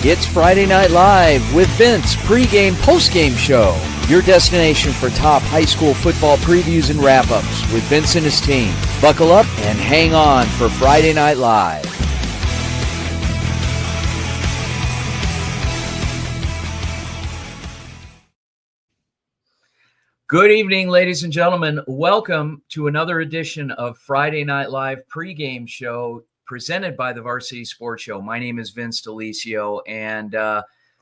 It's Friday Night Live with Vince, pregame, postgame show. Your destination for top high school football previews and wrap-ups with Vince and his team. Buckle up and hang on for Friday Night Live. Good evening, ladies and gentlemen. Welcome to another edition of Friday Night Live pregame show presented by the Varsity Sports Show. My name is Vince DeLisio, and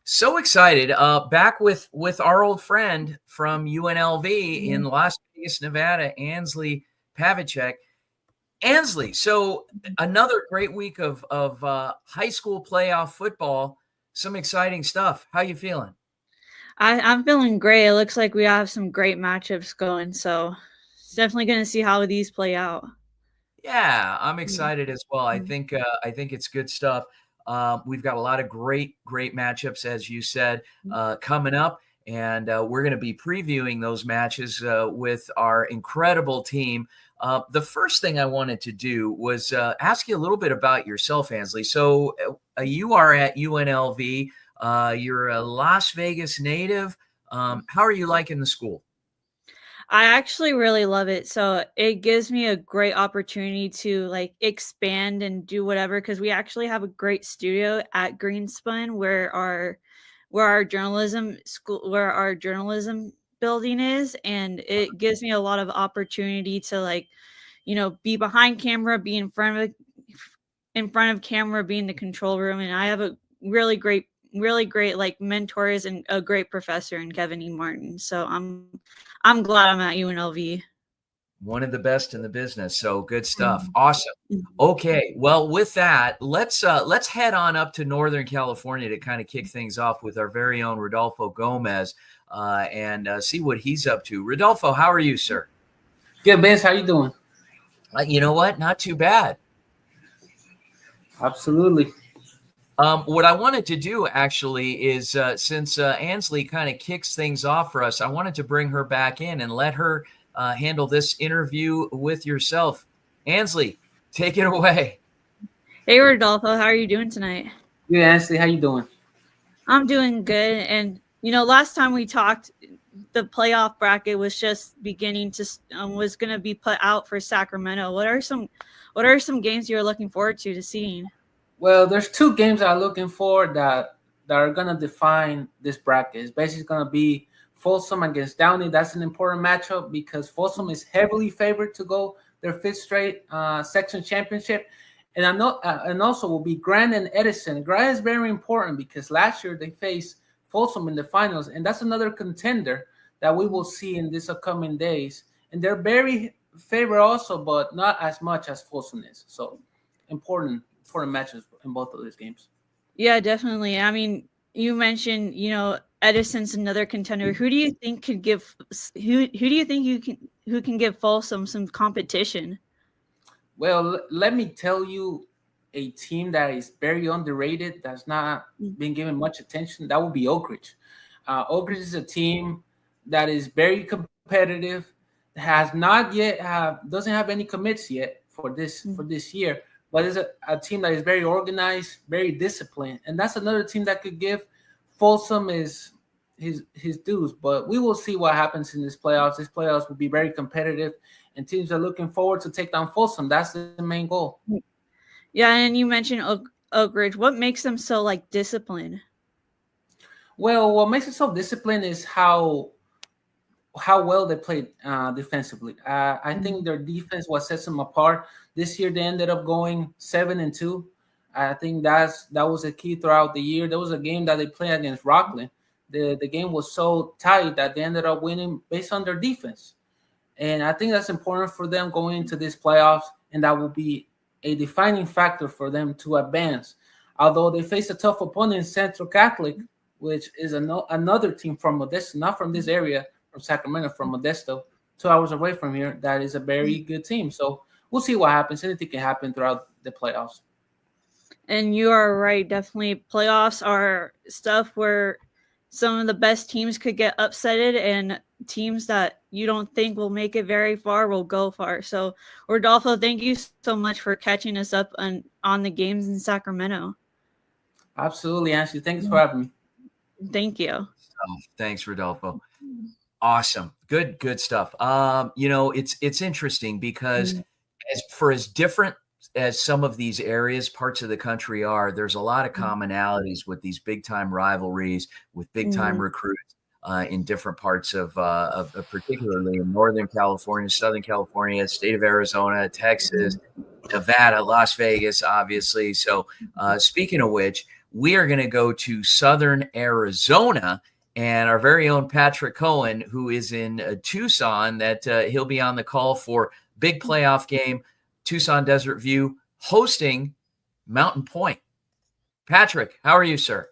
so excited. Back with our old friend from UNLV in Las Vegas, Nevada, Ansley Pavlicek. Ansley, so another great week of high school playoff football. Some exciting stuff. How you feeling? I'm feeling great. It looks like we have some great matchups going, so definitely going to see how these play out. Yeah, I'm excited as well. I think it's good stuff. We've got a lot of great matchups, as you said, coming up, and we're going to be previewing those matches with our incredible team. The first thing I wanted to do was ask you a little bit about yourself, Ansley. So you are at UNLV. You're a Las Vegas native. How are you liking the school? I actually really love it. So it gives me a great opportunity to expand and do whatever, because we actually have a great studio at Greenspun where our journalism building is, and it gives me a lot of opportunity to be behind camera, be in front of camera, be in the control room, and I have a really great mentors and a great professor in Kevin E. Martin. So I'm glad I'm at UNLV. One of the best in the business. So good stuff. Awesome. Okay. Well, with that, let's head on up to Northern California to kind of kick things off with our very own Rodolfo Gomez and see what he's up to. Rodolfo, how are you, sir? Good, Vince. How you doing? You know what? Not too bad. Absolutely. What I wanted to do actually is since Ansley kind of kicks things off for us, I wanted to bring her back in and let her handle this interview with yourself. Ansley, take it away. Hey, Rodolfo, how are you doing tonight? Good, Ansley. How you doing? I'm doing good. And, last time we talked, the playoff bracket was just beginning to was going to be put out for Sacramento. What are some games you're looking forward to seeing? Well, there's two games I'm looking for that are going to define this bracket. It's basically going to be Folsom against Downey. That's an important matchup because Folsom is heavily favored to go their fifth straight section championship. And I know, and also will be Grant and Edison. Grant is very important because last year they faced Folsom in the finals, and that's another contender that we will see in these upcoming days. And they're very favored also, but not as much as Folsom is. So important matches in both of these games. Yeah, definitely. I mean, you mentioned, Edison's another contender. Who do you think could give who do you think who can give Folsom some competition? Well, let me tell you a team that is very underrated, that's not been given much attention. That would be Oak Ridge. Oak Ridge is a team that is very competitive, has not yet doesn't have any commits yet for this year. But it's a team that is very organized, very disciplined. And that's another team that could give Folsom his dues. But we will see what happens in this playoffs. This playoffs will be very competitive, and teams are looking forward to take down Folsom. That's the main goal. Yeah, and you mentioned Oak Ridge. What makes them so disciplined? Well, what makes it so disciplined is how well they played defensively. I think their defense what sets them apart. This year they ended up going 7-2. I think that was a key throughout the year. There was a game that they played against Rockland. The game was so tight that they ended up winning based on their defense. And I think that's important for them going into this playoffs, and that will be a defining factor for them to advance. Although they face a tough opponent, Central Catholic, which is another team from Modesto, not from this area, from Sacramento, from Modesto, 2 hours away from here. That is a very good team. So we'll see what happens. Anything can happen throughout the playoffs. And you are right. Definitely playoffs are stuff where some of the best teams could get upsetted, and teams that you don't think will make it very far will go far. So, Rodolfo, thank you so much for catching us up on the games in Sacramento. Absolutely, Ashley. Thanks for having me. Thank you. Oh, thanks, Rodolfo. Awesome. Good stuff. It's interesting because as different as some of these areas, parts of the country are, there's a lot of commonalities with these big time rivalries, with big time recruits in different parts of particularly in Northern California, Southern California, state of Arizona, Texas, Nevada, Las Vegas, obviously. So speaking of which, we are going to go to Southern Arizona. And our very own Patrick Cohen, who is in Tucson, that he'll be on the call for big playoff game, Tucson Desert View, hosting Mountain Point. Patrick, how are you, sir?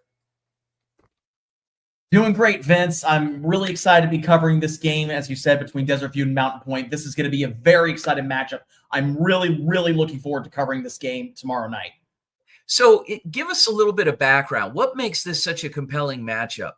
Doing great, Vince. I'm really excited to be covering this game, as you said, between Desert View and Mountain Point. This is going to be a very exciting matchup. I'm really, really looking forward to covering this game tomorrow night. So give us a little bit of background. What makes this such a compelling matchup?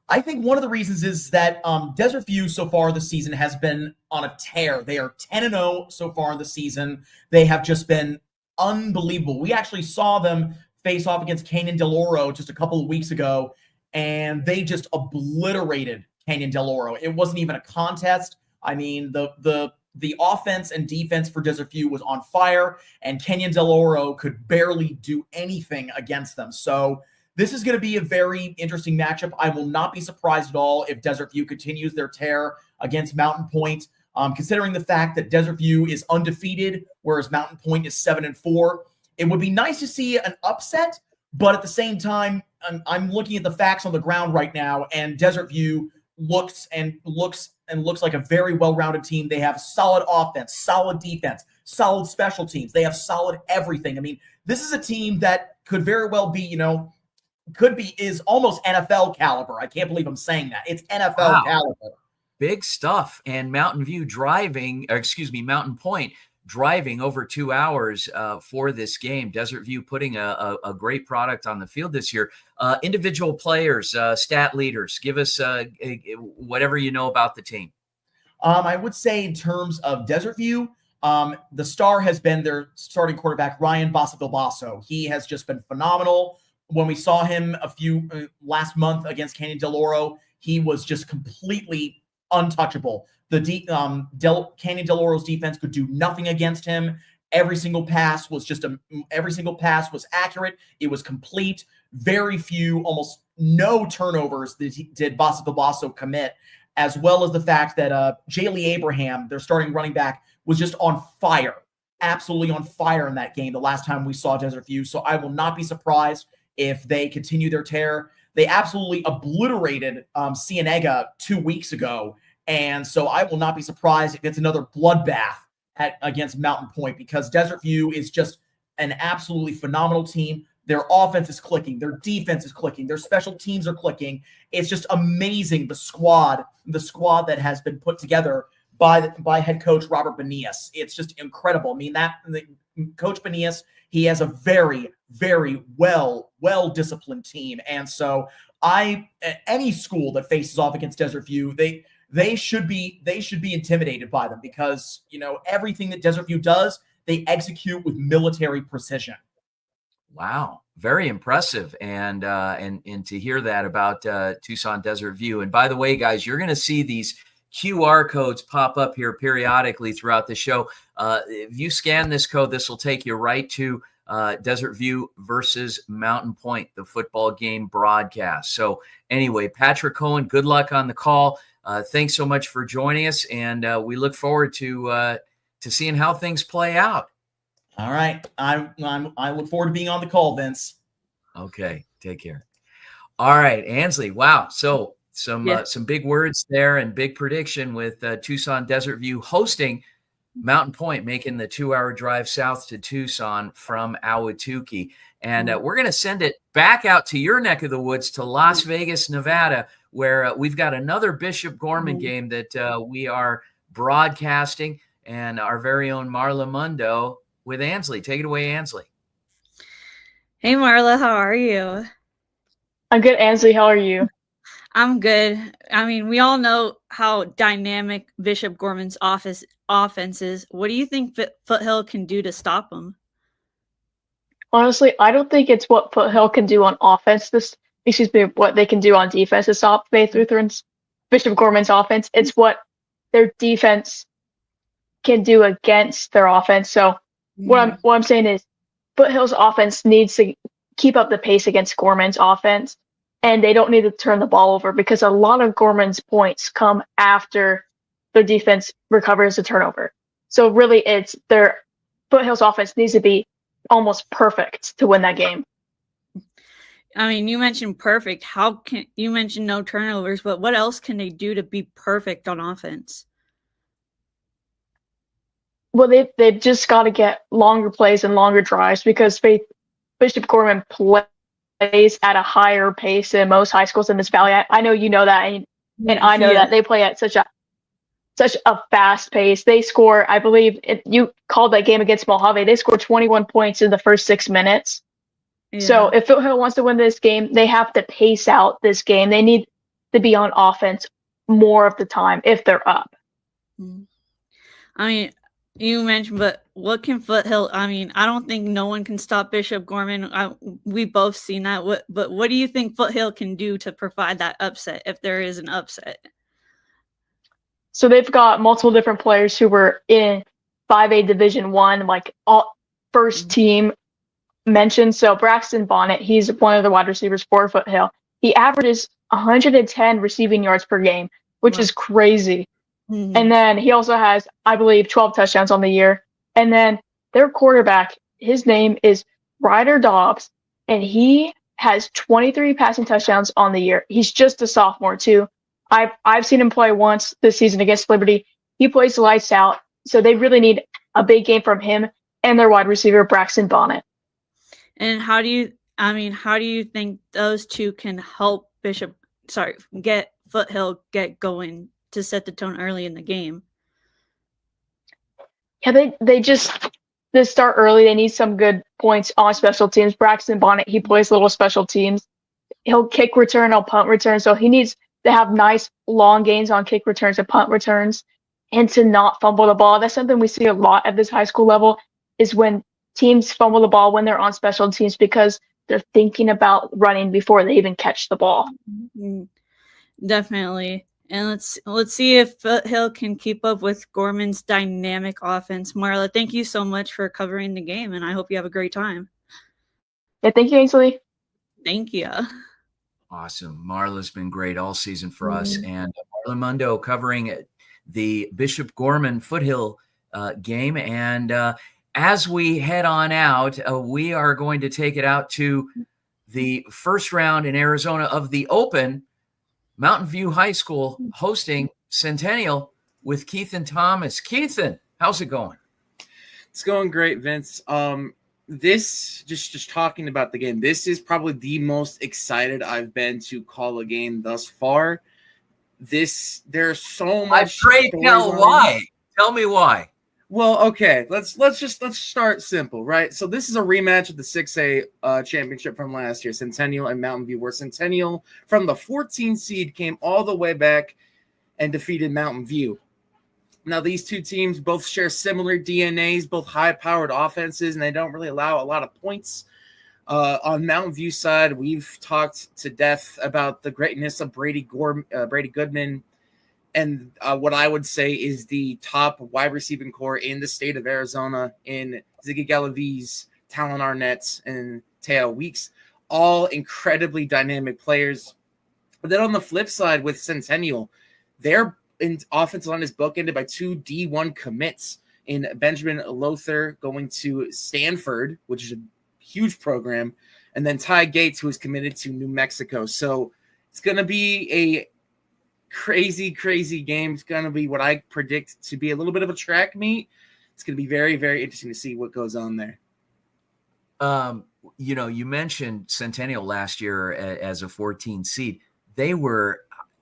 I think one of the reasons is that Desert View so far this season has been on a tear. They are 10-0 so far this season. They have just been unbelievable. We actually saw them face off against Canyon Del Oro just a couple of weeks ago, and they just obliterated Canyon Del Oro. It wasn't even a contest. I mean, the offense and defense for Desert View was on fire, and Canyon Del Oro could barely do anything against them. So this is going to be a very interesting matchup. I will not be surprised at all if Desert View continues their tear against Mountain Point, considering the fact that Desert View is undefeated, whereas Mountain Point is 7-4. It would be nice to see an upset, but at the same time, I'm looking at the facts on the ground right now, and Desert View looks like a very well-rounded team. They have solid offense, solid defense, solid special teams. They have solid everything. I mean, this is a team that could very well be, is almost NFL caliber. I can't believe I'm saying that. It's NFL caliber. Big stuff. And Mountain Point driving over 2 hours for this game. Desert View putting a great product on the field this year. Individual players, stat leaders, give us whatever you know about the team. I would say in terms of Desert View, the star has been their starting quarterback, Ryan Basso. He has just been phenomenal. When we saw him last month against Canyon Del Oro, he was just completely untouchable. Canyon Del Oro's defense could do nothing against him. Every single pass was accurate. It was complete. Very few, almost no turnovers did Basso commit, as well as the fact that Jaylee Abraham, their starting running back, was just on fire, absolutely on fire in that game the last time we saw Desert View. So I will not be surprised if they continue their tear. They absolutely obliterated Cienega 2 weeks ago. And so I will not be surprised if it's another bloodbath against Mountain Point, because Desert View is just an absolutely phenomenal team. Their offense is clicking. Their defense is clicking. Their special teams are clicking. It's just amazing, the squad that has been put together by head coach Robert Benias. It's just incredible. I mean, Coach Benias, he has a very, very well-disciplined team. And so any school that faces off against Desert View, they should be intimidated by them, because everything that Desert View does, they execute with military precision. Wow, very impressive, and to hear that about Tucson Desert View. And by the way, guys, you're going to see these QR codes pop up here periodically throughout the show. If you scan this code, this will take you right to Desert View versus Mountain Point, the football game broadcast. So anyway, Patrick Cohen, good luck on the call. Thanks so much for joining us, and we look forward to seeing how things play out. All right. I look forward to being on the call, Vince. Okay. Take care. All right, Ansley. Wow. So some big words there and big prediction with Tucson Desert View hosting Mountain Point, making the 2-hour drive south to Tucson from Ahwatukee. And we're going to send it back out to your neck of the woods, to Las Vegas, Nevada, where we've got another Bishop Gorman game that we are broadcasting, and our very own Marla Mundo with Ansley. Take it away, Ansley. Hey, Marla, how are you? I'm good, Ansley. How are you? I'm good. I mean, we all know how dynamic Bishop Gorman's offense is. What do you think Foothill can do to stop them? Honestly, I don't think it's what Foothill can do on offense. What they can do on defense to stop Faith Lutheran's Bishop Gorman's offense. It's what their defense can do against their offense. So what I'm saying is Foothill's offense needs to keep up the pace against Gorman's offense, and they don't need to turn the ball over because a lot of Gorman's points come after their defense recovers a turnover. So really, it's their Foothill's offense needs to be almost perfect to win that game. I mean, you mentioned perfect. You mentioned no turnovers, but what else can they do to be perfect on offense? Well, they've just got to get longer plays and longer drives because Bishop Gorman plays at a higher pace than most high schools in this valley. I know you know that, and I know that they play at such a fast pace. They score, I believe, if you called that game against Mojave, they scored 21 points in the first 6 minutes. Yeah. So if Foothill wants to win this game, they have to pace out this game. They need to be on offense more of the time if they're up. I mean, you mentioned, but what can Foothill? I mean, I don't think no one can stop Bishop Gorman. We both seen that. But what do you think Foothill can do to provide that upset if there is an upset? So they've got multiple different players who were in 5A Division I, like all first team mentioned. So Braxton Bonnet, he's one of the wide receivers for Foothill. He averages 110 receiving yards per game, which is crazy. And then he also has, I believe, 12 touchdowns on the year. And then their quarterback, his name is Ryder Dobbs, and he has 23 passing touchdowns on the year. He's just a sophomore too. I've seen him play once this season against Liberty. He plays lights out. So they really need a big game from him and their wide receiver, Braxton Bonnet. And how do you think those two can help get Foothill get going to set the tone early in the game? Yeah, they just to start early. They need some good points on special teams. Braxton Bonnet, he plays little special teams. He'll kick return, he'll punt return. So he needs to have nice long gains on kick returns and punt returns and to not fumble the ball. That's something we see a lot at this high school level is when teams fumble the ball when they're on special teams because they're thinking about running before they even catch the ball. Definitely. And let's see if Foothill can keep up with Gorman's dynamic offense. Marla, thank you so much for covering the game, and I hope you have a great time. Yeah, thank you, Ainsley. Thank you. Awesome. Marla's been great all season for us. And Marla Mundo covering the Bishop Gorman Foothill game. And as we head on out, we are going to take it out to the first round in Arizona of the Open. Mountain View High School hosting Centennial with Keithan Thomas. Keithan, how's it going? It's going great, Vince. This just talking about the game. This is probably the most excited I've been to call a game thus far. There's so much. Pray tell why. Tell me why. Well, okay, let's start simple, right? So this is a rematch of the 6A championship from last year, Centennial and Mountain View, where Centennial from the 14 seed came all the way back and defeated Mountain View. Now, these two teams both share similar DNAs, both high-powered offenses, and they don't really allow a lot of points. On Mountain View side, we've talked to death about the greatness of Brady Goodman, and what I would say is the top wide receiving core in the state of Arizona in Ziggy Galaviz, Talon Arnett, and Teo Weeks, all incredibly dynamic players. But then on the flip side with Centennial, their offensive line is bookended by two D1 commits in Benjamin Lothar going to Stanford, which is a huge program, and then Ty Gates, who is committed to New Mexico. So it's going to be a crazy game. It's going to be what I predict to be a little bit of a track meet. It's going to be very, very interesting to see what goes on there. You mentioned Centennial last year as a 14 seed. They were,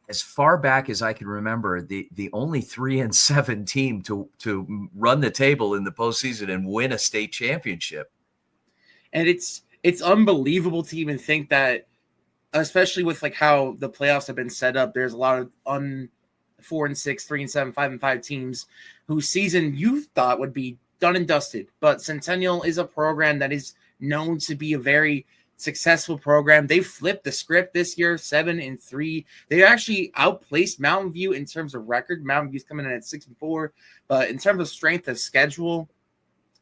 as far back as I can remember, the only 3-7 team to run the table in the postseason and win a state championship. And it's unbelievable to even think that, especially with like how the playoffs have been set up, there's a lot of 4-6, 3-7, 5-5 teams whose season you thought would be done and dusted. But Centennial is a program that is known to be a very successful program. They flipped the script this year, 7-3. They actually outplaced Mountain View in terms of record. Mountain View's coming in at 6-4, but in terms of strength of schedule,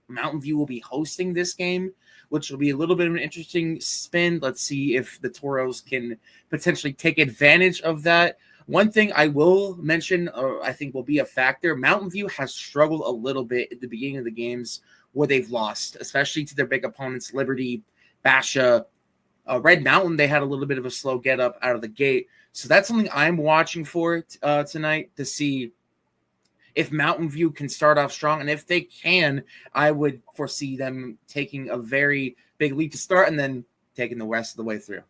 Mountain View will be hosting this game, which will be a little bit of an interesting spin. Let's see if the Toros can potentially take advantage of that. One thing I will mention, or I think will be a factor, Mountain View has struggled a little bit at the beginning of the games where they've lost, especially to their big opponents, Liberty, Basha, Red Mountain. They had a little bit of a slow get up out of the gate. So that's something I'm watching for tonight to see if Mountain View can start off strong. And if they can, I would foresee them taking a very big lead to start and then taking the rest of the way through.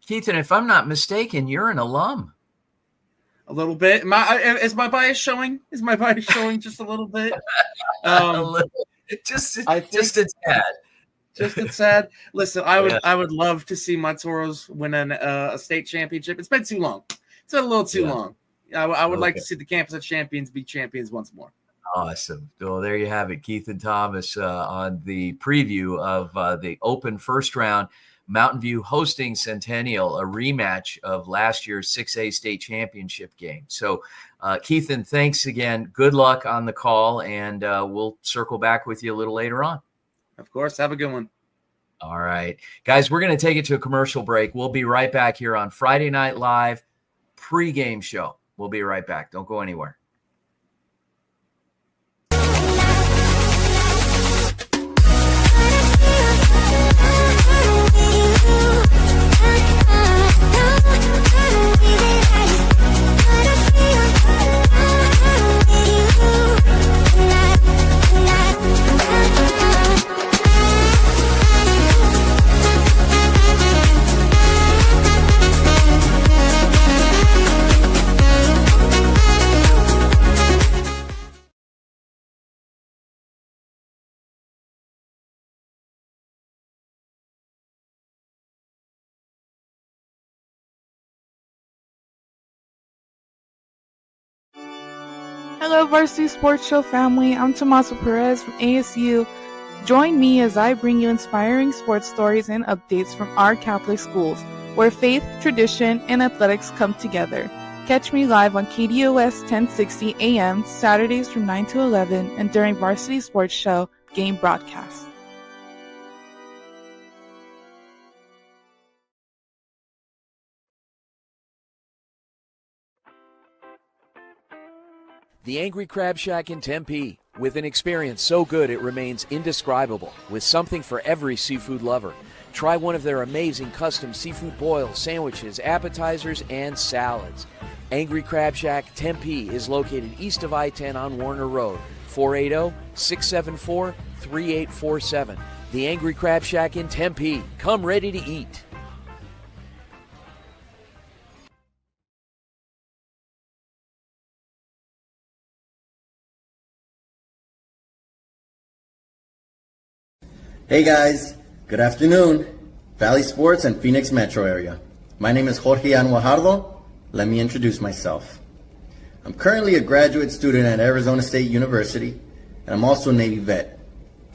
Keith, and if I'm not mistaken, you're an alum. A little bit. Is my bias showing? Is my bias showing just a little bit? A little. Just a tad. Just a sad. Listen, I would love to see my Toros win a state championship. It's been too long. It's been a little too long. I would like to see the campus of champions be champions once more. Awesome. Well, there you have it. Keith and Thomas on the preview of the open first round. Mountain View hosting Centennial, a rematch of last year's 6A state championship game. So, Keithan, thanks again. Good luck on the call, and we'll circle back with you a little later on. Of course. Have a good one. All right. Guys, we're going to take it to a commercial break. We'll be right back here on Friday Night Live pregame show. We'll be right back. Don't go anywhere. Hello, Varsity Sports Show family. I'm Tommaso Perez from ASU. Join me as I bring you inspiring sports stories and updates from our Catholic schools, where faith, tradition, and athletics come together. Catch me live on KDOS 1060 AM Saturdays from 9 to 11 and during Varsity Sports Show game broadcast. The Angry Crab Shack in Tempe, with an experience so good it remains indescribable, with something for every seafood lover. Try one of their amazing custom seafood boils, sandwiches, appetizers, and salads. Angry Crab Shack Tempe is located east of I-10 on Warner Road, 480-674-3847. The Angry Crab Shack in Tempe. Come ready to eat. Hey guys, good afternoon. Valley Sports and Phoenix Metro area. My name is Jorge Anwajardo. Let me introduce myself. I'm currently a graduate student at Arizona State University, and I'm also a Navy vet.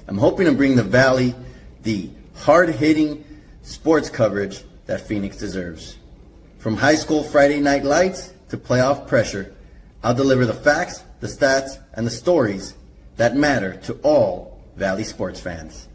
I'm hoping to bring the Valley the hard-hitting sports coverage that Phoenix deserves. From high school Friday night lights to playoff pressure, I'll deliver the facts, the stats, and the stories that matter to all Valley sports fans.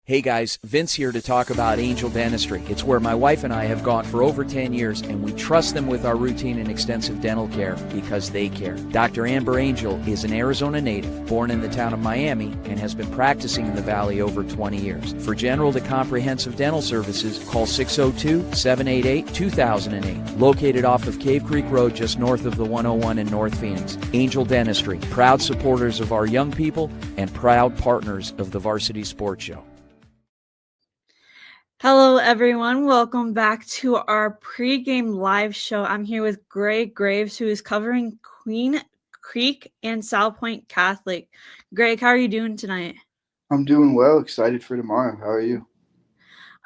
Hey guys, Vince here to talk about Angel Dentistry. It's where my wife and I have gone for over 10 years, and we trust them with our routine and extensive dental care because they care. Dr. Amber Angel is an Arizona native, born in the town of Miami, and has been practicing in the Valley over 20 years. For general to comprehensive dental services, call 602-788-2008. Located off of Cave Creek Road just north of the 101 in North Phoenix. Angel Dentistry, proud supporters of our young people and proud partners of the Varsity Sports Show. Hello, everyone. Welcome back to our pregame live show. I'm here with Greg Graves, who is covering Queen Creek and South Point Catholic. Greg, how are you doing tonight? I'm doing well. Excited for tomorrow. How are you?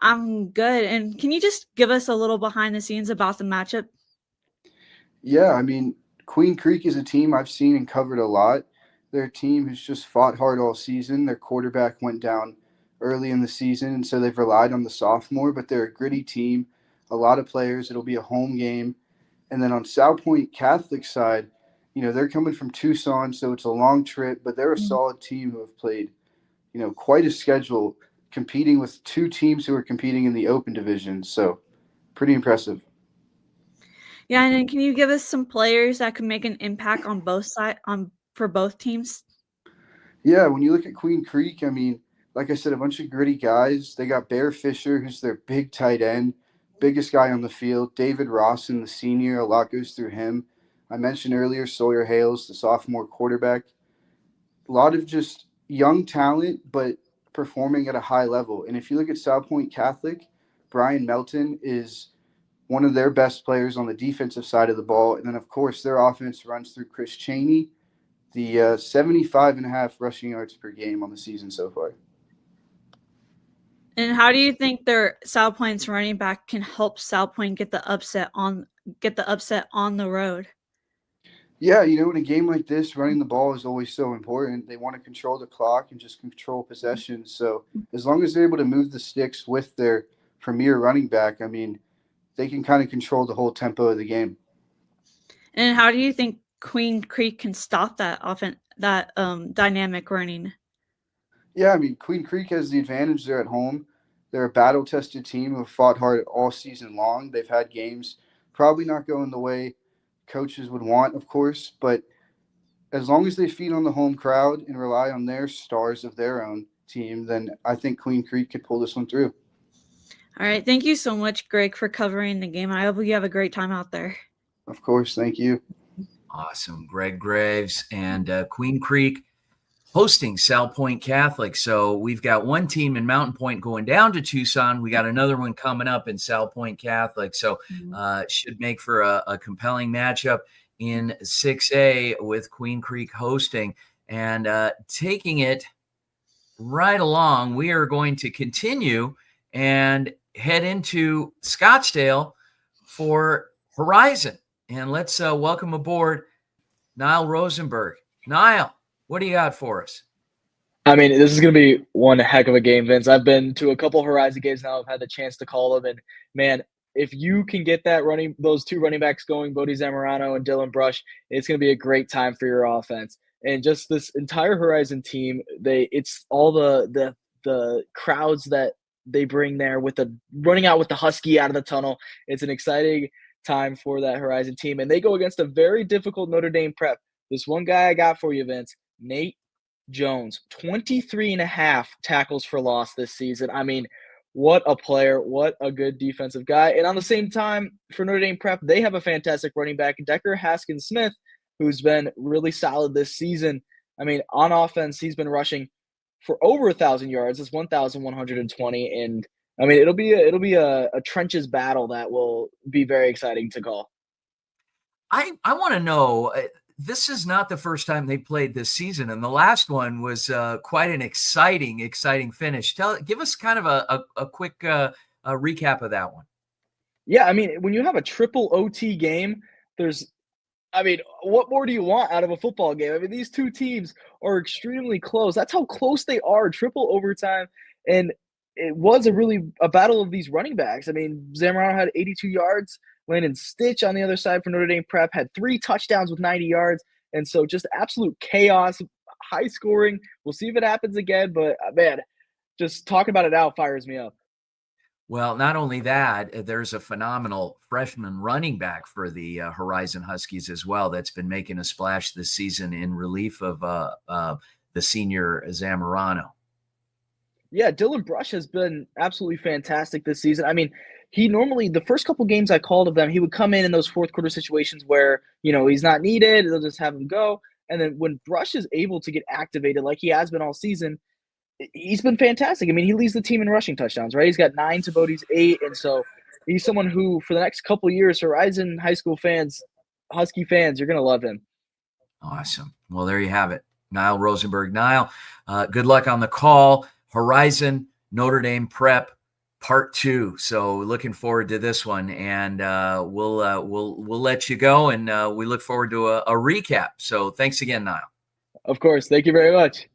I'm good. And can you just give us a little behind the scenes about the matchup? Yeah, I mean, Queen Creek is a team I've seen and covered a lot. They're a team who's just fought hard all season. Their quarterback went down early in the season, and so they've relied on the sophomore, but they're a gritty team, a lot of players. It'll be a home game. And then on South Point Catholic side, they're coming from Tucson, so it's a long trip, but they're a solid team who have played, quite a schedule, competing with two teams who are competing in the open division. So pretty impressive. Yeah, and then can you give us some players that could make an impact on both for both teams? Yeah, when you look at Queen Creek, I mean, like I said, a bunch of gritty guys. They got Bear Fisher, who's their big tight end, biggest guy on the field. David Rawson, the senior, a lot goes through him. I mentioned earlier Sawyer Hales, the sophomore quarterback. A lot of just young talent, but performing at a high level. And if you look at South Point Catholic, Brian Melton is one of their best players on the defensive side of the ball. And then, of course, their offense runs through Chris Cheney, the 75.5 rushing yards per game on the season so far. And how do you think their South Point's running back can help South Point get the upset on the road? Yeah, in a game like this, running the ball is always so important. They want to control the clock and just control possession. So as long as they're able to move the sticks with their premier running back, I mean, they can kind of control the whole tempo of the game. And how do you think Queen Creek can stop that dynamic running? Yeah, I mean, Queen Creek has the advantage. They're at home. They're a battle-tested team who have fought hard all season long. They've had games probably not going the way coaches would want, of course, but as long as they feed on the home crowd and rely on their stars of their own team, then I think Queen Creek could pull this one through. All right. Thank you so much, Greg, for covering the game. I hope you have a great time out there. Of course. Thank you. Awesome. Greg Graves and Queen Creek hosting South Point Catholic. So we've got one team in Mountain Point going down to Tucson. We got another one coming up in South Point Catholic. So should make for a compelling matchup in 6A with Queen Creek hosting. And taking it right along, we are going to continue and head into Scottsdale for Horizon. And let's welcome aboard Niall Rosenberg. Niall, what do you got for us? I mean, this is going to be one heck of a game, Vince. I've been to a couple Horizon games now. I've had the chance to call them. And, man, if you can get those two running backs going, Bodie Zamorano and Dylan Brush, it's going to be a great time for your offense. And just this entire Horizon team, it's all the crowds that they bring there with the running out with the Husky out of the tunnel. It's an exciting time for that Horizon team. And they go against a very difficult Notre Dame prep. This one guy I got for you, Vince, Nate Jones, 23.5 tackles for loss this season. I mean, what a player, what a good defensive guy. And on the same time, for Notre Dame prep, they have a fantastic running back, Decker Haskins-Smith, who's been really solid this season. I mean, on offense, he's been rushing for over 1,000 yards. It's 1,120. And I mean, it'll be a trenches battle that will be very exciting to call. I want to know, this is not the first time they played this season, and the last one was quite an exciting finish. Give us kind of a quick recap of that one. Yeah, I mean, when you have a triple OT game, what more do you want out of a football game? I mean, these two teams are extremely close. That's how close they are, triple overtime. And it was a battle of these running backs. I mean, Zamorano had 82 yards. Landon Stitch on the other side for Notre Dame prep had 3 touchdowns with 90 yards. And so just absolute chaos, high scoring. We'll see if it happens again. But, man, just talking about it now fires me up. Well, not only that, there's a phenomenal freshman running back for the Horizon Huskies as well that's been making a splash this season in relief of the senior Zamorano. Yeah, Dylan Brush has been absolutely fantastic this season. I mean, he normally, the first couple games I called of them, he would come in those fourth quarter situations where, he's not needed. They'll just have him go. And then when Brush is able to get activated like he has been all season, he's been fantastic. I mean, he leads the team in rushing touchdowns, right? He's got 9 to Bodie's 8. And so he's someone who, for the next couple of years, Horizon high school fans, Husky fans, you're going to love him. Awesome. Well, there you have it. Niall Rosenberg. Niall, good luck on the call. Horizon Notre Dame Prep Part 2. So looking forward to this one, and we'll let you go, and we look forward to a recap. So thanks again, Niall. Of course. Thank you very much.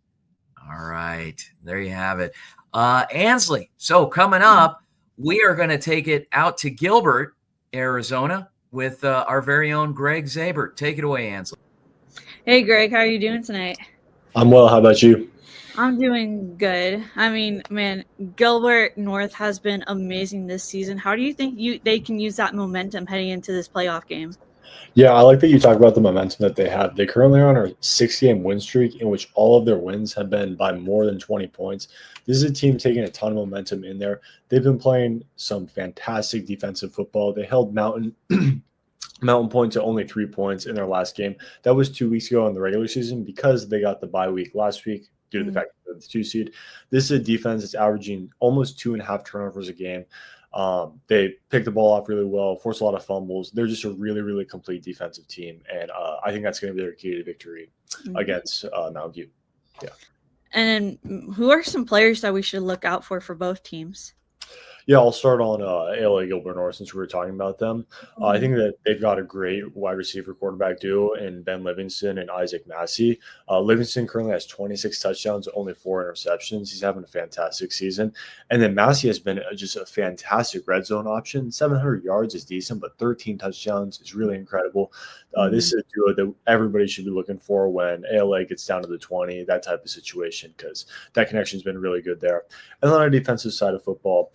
All right. There you have it. Ansley, so coming up, we are going to take it out to Gilbert, Arizona, with our very own Greg Zabert. Take it away, Ansley. Hey, Greg, how are you doing tonight? I'm well. How about you? I'm doing good. I mean, man, Gilbert North has been amazing this season. How do you think they can use that momentum heading into this playoff game? Yeah, I like that you talk about the momentum that they have. They currently are on a 6-game win streak in which all of their wins have been by more than 20 points. This is a team taking a ton of momentum in there. They've been playing some fantastic defensive football. They held Mountain Point to only 3 points in their last game. That was 2 weeks ago in the regular season because they got the bye week last week due to the fact that they're the 2 seed. This is a defense that's averaging almost 2.5 turnovers a game. They pick the ball off really well, force a lot of fumbles. They're just a really, really complete defensive team. And I think that's going to be their key to victory against Mountain View. Yeah. And who are some players that we should look out for both teams? Yeah, I'll start on ALA Gilbert North since we were talking about them. I think that they've got a great wide receiver quarterback duo in Ben Livingston and Isaac Massey. Livingston currently has 26 touchdowns, only 4 interceptions. He's having a fantastic season. And then Massey has been just a fantastic red zone option. 700 yards is decent, but 13 touchdowns is really incredible. This is a duo that everybody should be looking for when ALA gets down to the 20, that type of situation, because that connection's been really good there. And then on the defensive side of football,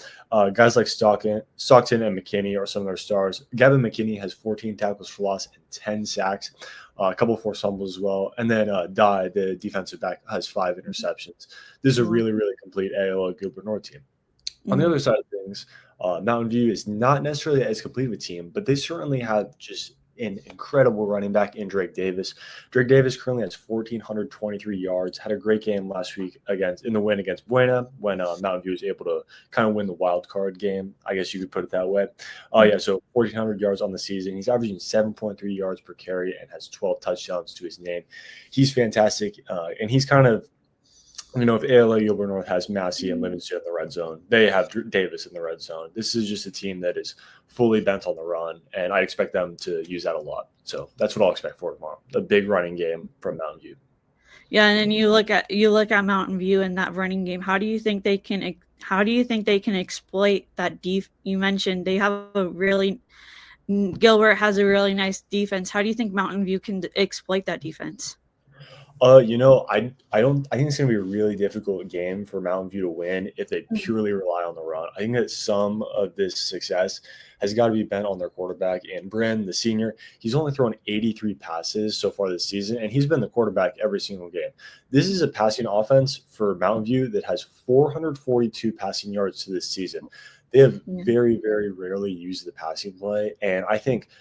guys like Stockton and McKinney are some of their stars. Gavin McKinney has 14 tackles for loss and 10 sacks, a couple of forced fumbles as well. And then Dye, the defensive back, has 5 interceptions. This is a really, really complete ALA Gilbert North team. On the other side of things, Mountain View is not necessarily as complete of a team, but they certainly have just an incredible running back in Drake Davis. Drake Davis currently has 1,423 yards, had a great game last week in the win against Buena when Mountain View was able to kind of win the wild card game. I guess you could put it that way. So 1,400 yards on the season. He's averaging 7.3 yards per carry and has 12 touchdowns to his name. He's fantastic. And he's kind of, if ALA Gilbert North has Massey and Livingston in the red zone, they have Davis in the red zone. This is just a team that is fully bent on the run, and I expect them to use that a lot. So that's what I'll expect for tomorrow. A big running game from Mountain View. Yeah, and then you look at Mountain View and that running game. How do you think they can exploit that you mentioned they have Gilbert has a really nice defense. How do you think Mountain View can exploit that defense? I think it's going to be a really difficult game for Mountain View to win if they purely rely on the run. I think that some of this success has got to be bent on their quarterback. And Bryn, the senior, he's only thrown 83 passes so far this season, and he's been the quarterback every single game. This is a passing offense for Mountain View that has 442 passing yards to this season. They have very, very rarely used the passing play, and I think –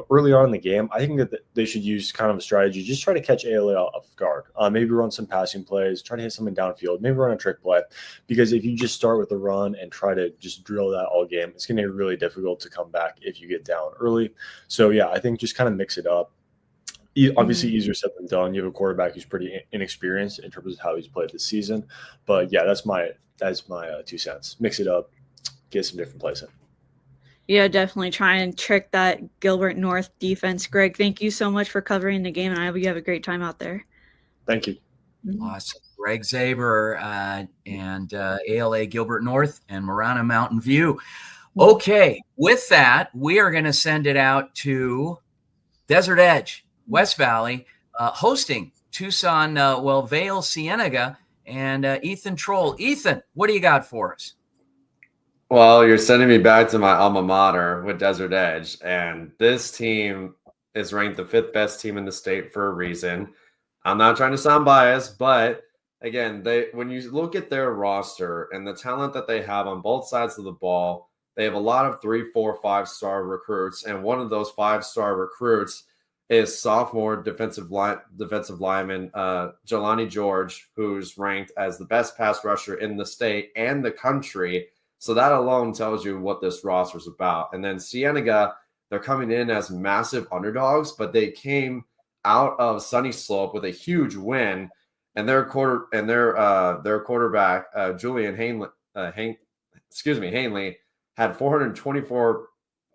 early on in the game, I think that they should use kind of a strategy. Just try to catch ALA off guard. Maybe run some passing plays, try to hit something downfield, maybe run a trick play. Because if you just start with the run and try to just drill that all game, it's going to be really difficult to come back if you get down early. So, yeah, I think just kind of mix it up. Obviously, easier said than done. You have a quarterback who's pretty inexperienced in terms of how he's played this season. But, yeah, that's my 2 cents. Mix it up, get some different plays in. Yeah, definitely try and trick that Gilbert North defense. Greg, thank you so much for covering the game, and I hope you have a great time out there. Thank you. Awesome. Greg Zaber and ALA Gilbert North and Marana Mountain View. Okay, with that, we are going to send it out to Desert Edge, West Valley, hosting Tucson, Vail, Cienega, and Ethan Troll. Ethan, what do you got for us? Well, you're sending me back to my alma mater with Desert Edge, and this team is ranked the 5th best team in the state for a reason. I'm not trying to sound biased, but again, when you look at their roster and the talent that they have on both sides of the ball, they have a lot of 3, 4, 5-star recruits, and one of those 5-star recruits is sophomore defensive lineman Jelani George, who's ranked as the best pass rusher in the state and the country. So that alone tells you what this roster is about. And then Cienega, they're coming in as massive underdogs, but they came out of Sunny Slope with a huge win, and their quarterback Julian Hanley had 424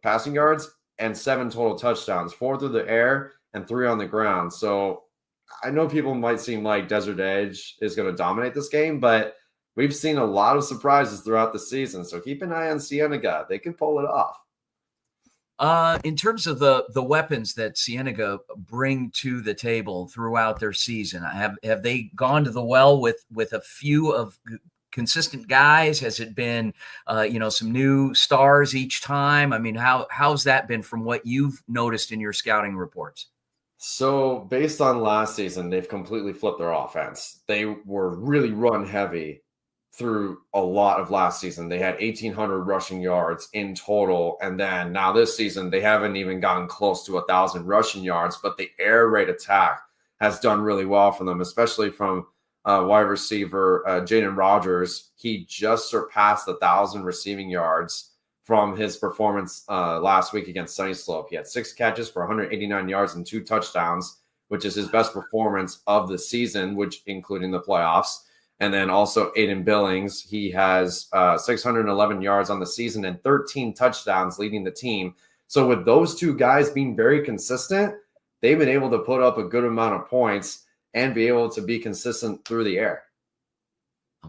passing yards and 7 total touchdowns, 4 through the air and 3 on the ground. So I know people might seem like Desert Edge is going to dominate this game, but we've seen a lot of surprises throughout the season. So keep an eye on Cienega. They can pull it off. In terms of the weapons that Cienega bring to the table throughout their season, have they gone to the well with a few of consistent guys? Has it been some new stars each time? I mean, how's that been from what you've noticed in your scouting reports? So based on last season, they've completely flipped their offense. They were really run heavy through a lot of last season. They had 1,800 rushing yards in total. And then now this season, they haven't even gotten close to 1,000 rushing yards, but the air raid attack has done really well for them, especially from wide receiver Jaden Rogers. He just surpassed 1,000 receiving yards from his performance last week against Sunny Slope. He had 6 catches for 189 yards and 2 touchdowns, which is his best performance of the season, which including the playoffs. And then also Aiden Billings, he has 611 yards on the season and 13 touchdowns leading the team. So with those two guys being very consistent, they've been able to put up a good amount of points and be able to be consistent through the air.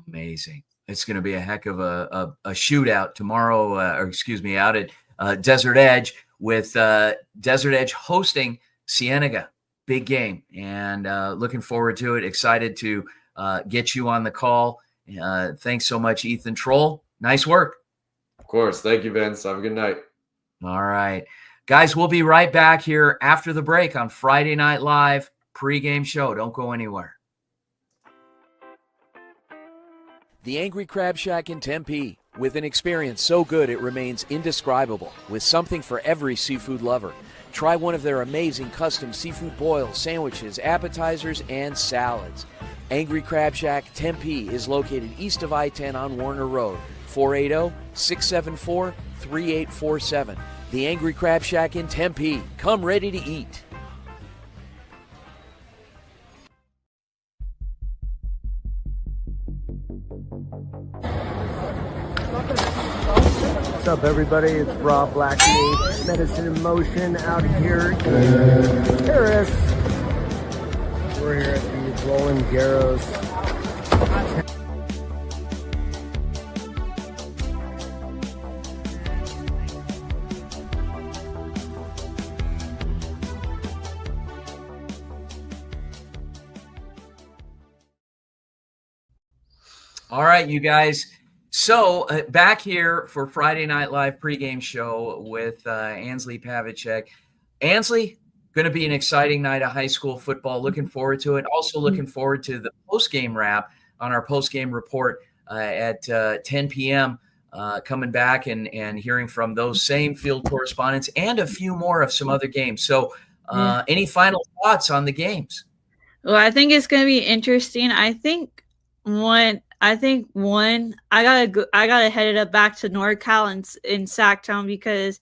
Amazing. It's going to be a heck of a shootout tomorrow, out at Desert Edge with Desert Edge hosting Cienega. Big game, and looking forward to it. Excited to get you on the call. Thanks so much, Ethan Troll. Nice work. Of course. Thank you, Vince. Have a good night. All right. Guys, we'll be right back here after the break on Friday Night Live pregame show. Don't go anywhere. The Angry Crab Shack in Tempe, with an experience so good it remains indescribable, with something for every seafood lover. Try one of their amazing custom seafood boils, sandwiches, appetizers, and salads. Angry Crab Shack Tempe is located east of I-10 on Warner Road, 480-674-3847. The Angry Crab Shack in Tempe. Come ready to eat. What's up, everybody? It's Rob Blackie, Medicine in Motion, out here in Paris. We're here at the Roland Garros. All right, you guys. So back here for Friday Night Live pregame show with Ansley Pavicek. Ansley, going to be an exciting night of high school football. Looking forward to it. Also looking forward to the postgame wrap on our postgame report at 10 p.m. Coming back and hearing from those same field correspondents and a few more of some other games. So any final thoughts on the games? Well, I think it's going to be interesting. I gotta head it up back to NorCal and in Sacktown because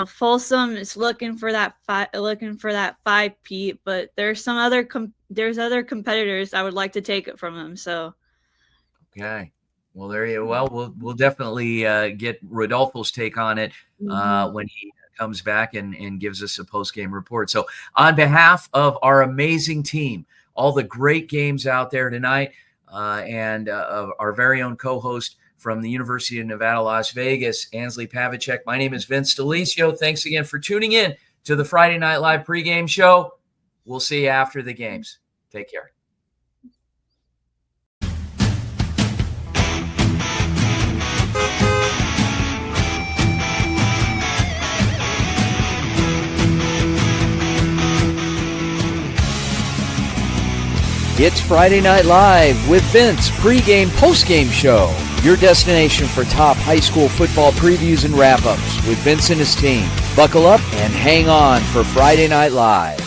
Folsom is looking for that 5-peat, but there's some other competitors I would like to take it from them. So okay, well there you we'll definitely get Rodolfo's take on it when he comes back and gives us a post-game report. So on behalf of our amazing team, all the great games out there tonight. And our very own co-host from the University of Nevada, Las Vegas, Ansley Pavicek. My name is Vince Delicio. Thanks again for tuning in to the Friday Night Live pregame show. We'll see you after the games. Take care. It's Friday Night Live with Vince, pregame, postgame show. Your destination for top high school football previews and wrap-ups with Vince and his team. Buckle up and hang on for Friday Night Live.